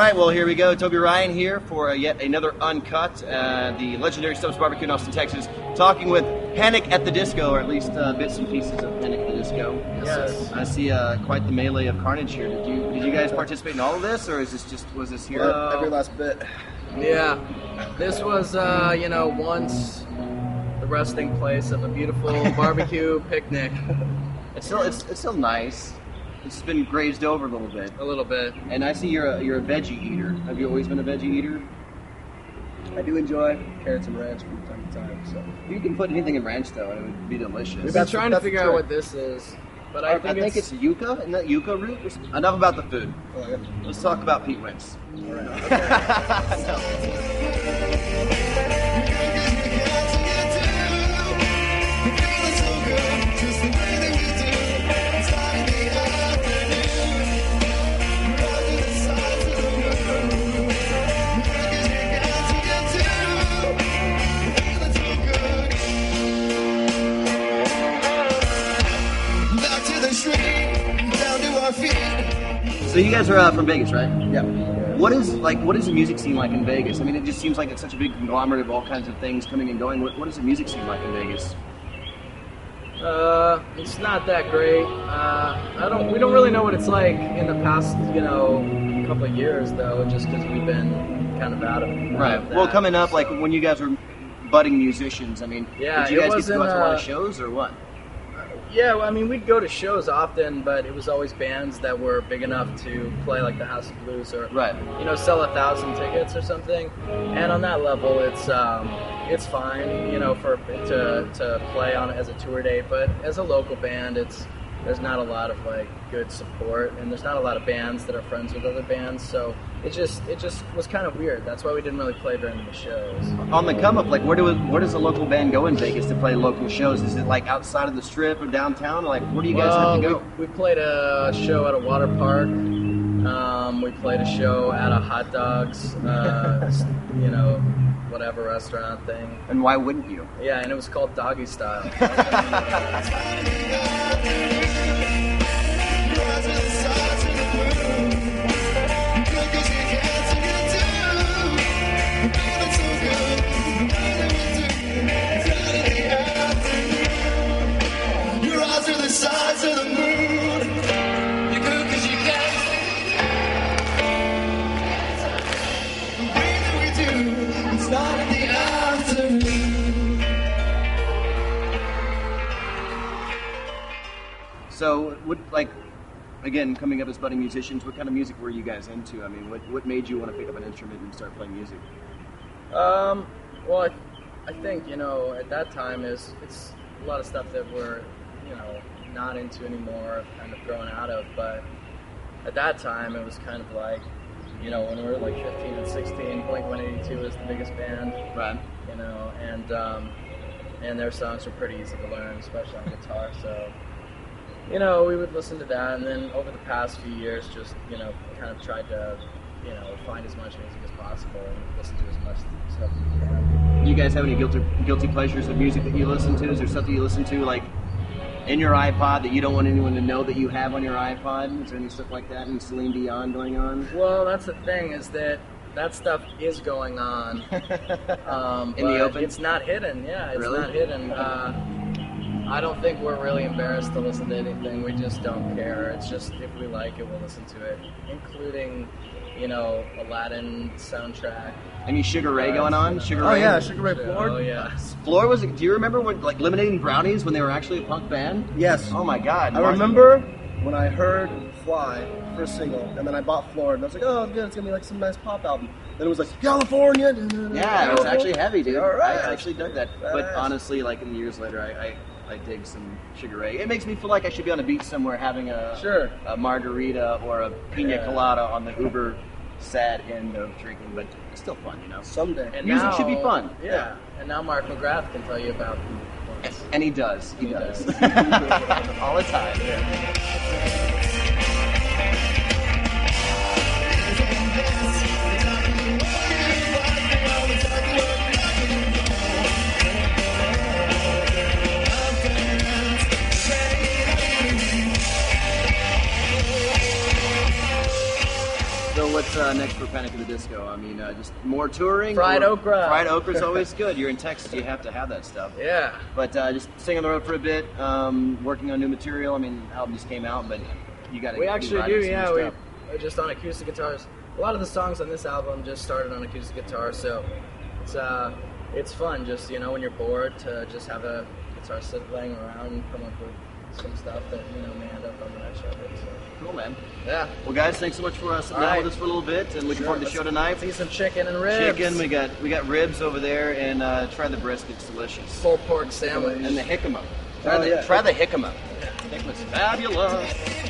right, well, here we go. Toby Ryan here for yet another Uncut, the legendary Stubbs Barbecue in Austin, Texas, talking with Panic at the Disco, or at least bits and pieces of Panic at the Disco. Yes. I see quite the melee of carnage here. Did you guys participate in all of this, or was this here? Every last bit. Yeah, this was, once the resting place of a beautiful barbecue picnic. It's still nice. It's been grazed over a little bit. A little bit. And I see you're a veggie eater. Have you always been a veggie eater? I do enjoy carrots and ranch from time to time. So You can put anything in ranch though, and it would be delicious. We've been trying to figure out what this is, but I think it's yucca. Isn't that yucca root? Enough about the food. Let's talk about Pete Wentz. All right. So you guys are from Vegas, right? Yeah. What is the music scene like in Vegas? I mean, it just seems like it's such a big conglomerate of all kinds of things coming and going. What is the music scene like in Vegas? It's not that great. We don't really know what it's like in the past, couple of years though, just because we've been kind of out of Right. Well, coming up, like when you guys were budding musicians, I mean, yeah, did you guys get to go out to a lot of shows or what? Yeah, well, I mean, we'd go to shows often, but it was always bands that were big enough to play like the House of Blues or, sell 1,000 tickets or something. And on that level, it's fine, to play on as a tour date. But as a local band, there's not a lot of good support, and there's not a lot of bands that are friends with other bands. So it just was kind of weird. That's why we didn't really play very many shows. On the come up, where does a local band go in Vegas to play local shows? Is it outside of the Strip or downtown? Where do you guys have to go? We played a show at a water park. We played a show at a hot dogs, whatever restaurant thing. And why wouldn't you? Yeah, and it was called Doggy Style. So, again, coming up as budding musicians, what kind of music were you guys into? I mean, what made you want to pick up an instrument and start playing music? Well, I think, at that time it's a lot of stuff that we're, not into anymore, kind of grown out of, but at that time it was kind of like, when we were 15 and 16, Blink-182 was the biggest band. Right. And their songs were pretty easy to learn, especially on guitar, so... we would listen to that, and then over the past few years, just, kind of tried to, find as much music as possible and listen to as much stuff as we can. Do you guys have any guilty pleasures of music that you listen to? Is there something you listen to, in your iPod that you don't want anyone to know that you have on your iPod? Is there any stuff like that? Any Celine Dion going on? Well, that's the thing, is that stuff is going on. In the open? It's not hidden, yeah, it's really? Not hidden. I don't think we're really embarrassed to listen to anything. We just don't care. It's just, if we like it, we'll listen to it, including, Aladdin soundtrack. Any Sugar Ray going on? Sugar Ray? Oh yeah, Sugar Ray Floor. Oh yeah. Floor was. Do you remember when Lemonade Brownies when they were actually a punk band? Yes. Oh my God. I remember when I heard Fly, first single, and then I bought Floor, and I was like, oh, good, it's gonna be some nice pop album. Then it was California. Yeah, it was actually heavy, dude. All right. I actually dug that. But honestly, in the years later, I dig some Sugar Ray. It makes me feel like I should be on a beach somewhere having a margarita or a pina colada on the uber sad end of drinking, but it's still fun, Someday. And music now, should be fun. Yeah. And now Mark McGrath can tell you about them. And he does. He does. All the time. Yeah. what's next much for Panic at the Disco. I mean, just more touring. Fried okra. Fried okra's always good. You're in Texas, you have to have that stuff. Yeah. But just staying on the road for a bit, working on new material. I mean, the album just came out, but you got to. We actually do, yeah. We're just on acoustic guitars. A lot of the songs on this album just started on acoustic guitar, so it's fun. Just when you're bored to just have a guitar laying around and come up with some stuff that may end up on the next record. So. Cool, man. Yeah. Well, guys, thanks so much for sitting down with us for a little bit, and looking forward to the show tonight. See some chicken and ribs. Chicken, we got ribs over there, and try the brisket. It's delicious. Pulled pork sandwich and the jicama. Try the jicama. Yeah. Jicamas fabulous.